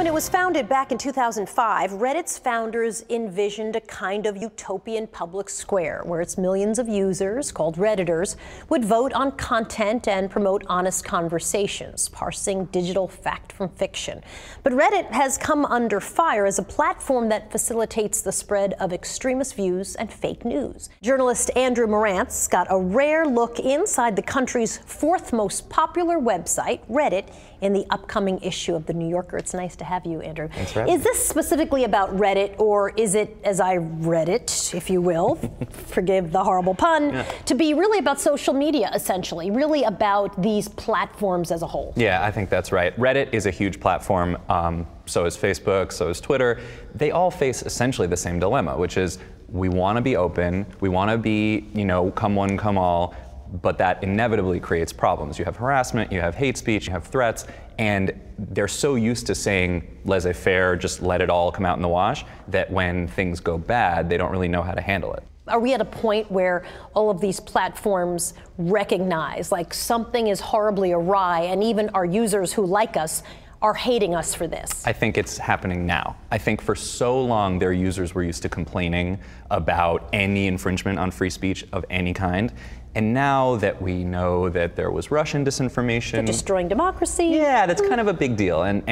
When it was founded back in 2005, Reddit's founders envisioned a kind of utopian public square where its millions of users, called Redditors, would vote on content and promote honest conversations, parsing digital fact from fiction. But Reddit has come under fire as a platform that facilitates the spread of extremist views and fake news. Journalist Andrew Marantz got a rare look inside the country's fourth most popular website, Reddit, in the upcoming issue of The New Yorker. It's nice to have you, Andrew. Thanks for having me. Is this specifically about Reddit, or is it, as I read it, if you will, forgive the horrible pun, to be really about social media, essentially, really about these platforms as a whole? Yeah, I think that's right. Reddit is a huge platform. So is Facebook, so is Twitter. They all face essentially the same dilemma, which is we want to be open, we want to be, come one, come all, but that inevitably creates problems. You have harassment, you have hate speech, you have threats, and they're so used to saying laissez-faire, just let it all come out in the wash, that when things go bad, they don't really know how to handle it. Are we at a point where all of these platforms recognize like something is horribly awry, and even our users who like us are hating us for this? I think it's happening now. I think for so long their users were used to complaining about any infringement on free speech of any kind. And now that we know that there was Russian disinformation, they're destroying democracy. Yeah, that's kind of a big deal. And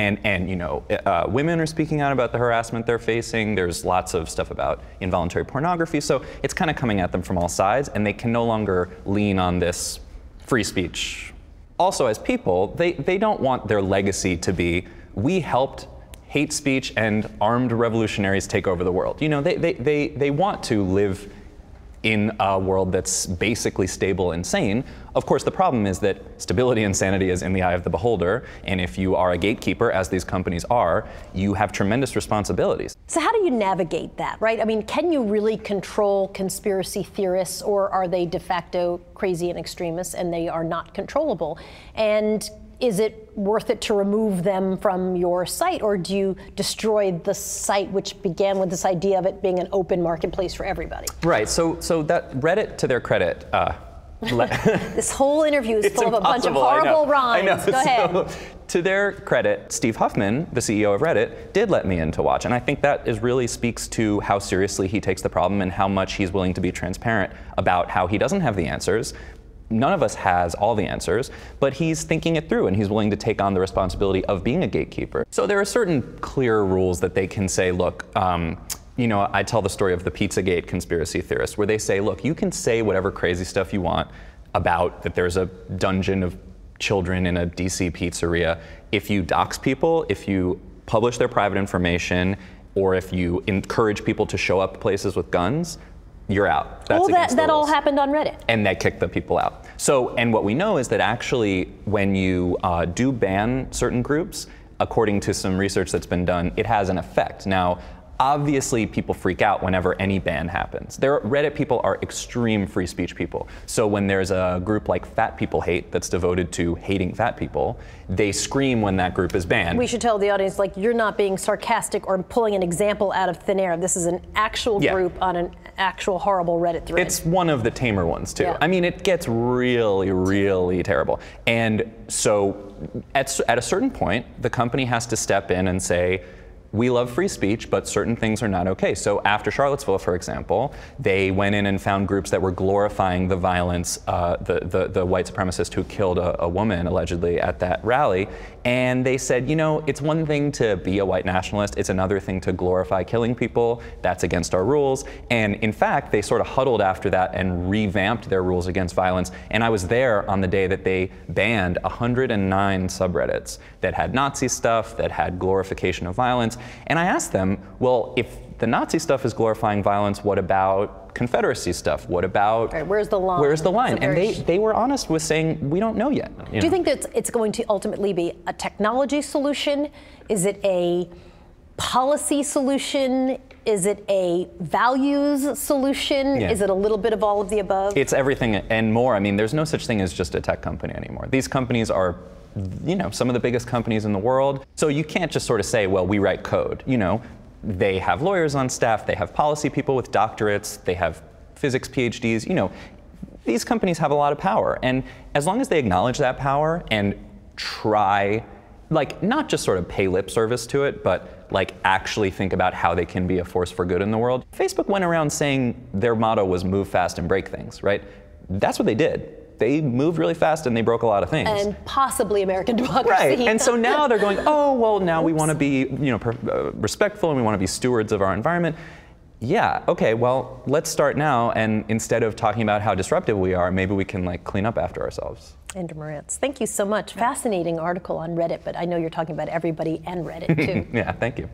women are speaking out about the harassment they're facing. There's lots of stuff about involuntary pornography. So it's kind of coming at them from all sides, and they can no longer lean on this free speech. Also, as people, they don't want their legacy to be, we helped hate speech and armed revolutionaries take over the world. They want to live in a world that's basically stable and sane. Of course, the problem is that stability and sanity is in the eye of the beholder, and if you are a gatekeeper, as these companies are, you have tremendous responsibilities. So how do you navigate that, right? I mean, can you really control conspiracy theorists, or are they de facto crazy and extremists and they are not controllable? And is it worth it to remove them from your site, or do you destroy the site, which began with this idea of it being an open marketplace for everybody? Right, so that Reddit, to their credit, this whole interview is full of a bunch of horrible rhymes. I know. Go ahead. So, to their credit, Steve Huffman, the CEO of Reddit, did let me in to watch. And I think that really speaks to how seriously he takes the problem and how much he's willing to be transparent about how he doesn't have the answers. None of us has all the answers, but he's thinking it through and he's willing to take on the responsibility of being a gatekeeper. So there are certain clear rules that they can say, look, I tell the story of the Pizzagate conspiracy theorist, where they say, look, you can say whatever crazy stuff you want about that there's a dungeon of children in a DC pizzeria. If you dox people, if you publish their private information, or if you encourage people to show up places with guns, you're out. That's that all happened on Reddit. And that kicked the people out. So, and what we know is that actually when you do ban certain groups, according to some research that's been done, it has an effect. Now, obviously people freak out whenever any ban happens. Reddit people are extreme free speech people. So when there's a group like Fat People Hate that's devoted to hating fat people, they scream when that group is banned. We should tell the audience, like, you're not being sarcastic or pulling an example out of thin air. This is an actual group on an actual horrible Reddit thread. It's one of the tamer ones too. Yeah. I mean, it gets really, really terrible. And so at a certain point, the company has to step in and say, we love free speech, but certain things are not okay. So after Charlottesville, for example, they went in and found groups that were glorifying the violence, the white supremacist who killed a woman allegedly at that rally. And they said, it's one thing to be a white nationalist, it's another thing to glorify killing people. That's against our rules. And in fact, they sort of huddled after that and revamped their rules against violence. And I was there on the day that they banned 109 subreddits that had Nazi stuff, that had glorification of violence. And I asked them, well, if the Nazi stuff is glorifying violence, what about Confederacy stuff? What about... Right, where's the line? Where's the line? And they were honest with saying, we don't know yet. Do you think that it's going to ultimately be a technology solution? Is it a policy solution? Is it a values solution? Yeah. Is it a little bit of all of the above? It's everything and more. I mean, there's no such thing as just a tech company anymore. These companies are some of the biggest companies in the world. So you can't just sort of say, well, we write code. They have lawyers on staff, they have policy people with doctorates, they have physics PhDs. These companies have a lot of power. And as long as they acknowledge that power and try like not just sort of pay lip service to it, but like actually think about how they can be a force for good in the world. Facebook went around saying their motto was move fast and break things, right? That's what they did. They moved really fast and they broke a lot of things. And possibly American democracy. Right, and so now they're going, oh, well, now we want to be, respectful and we want to be stewards of our environment. Yeah, okay, well, let's start now, and instead of talking about how disruptive we are, maybe we can like clean up after ourselves. Andrew Marantz, thank you so much. Fascinating article on Reddit, but I know you're talking about everybody and Reddit too. Yeah, thank you.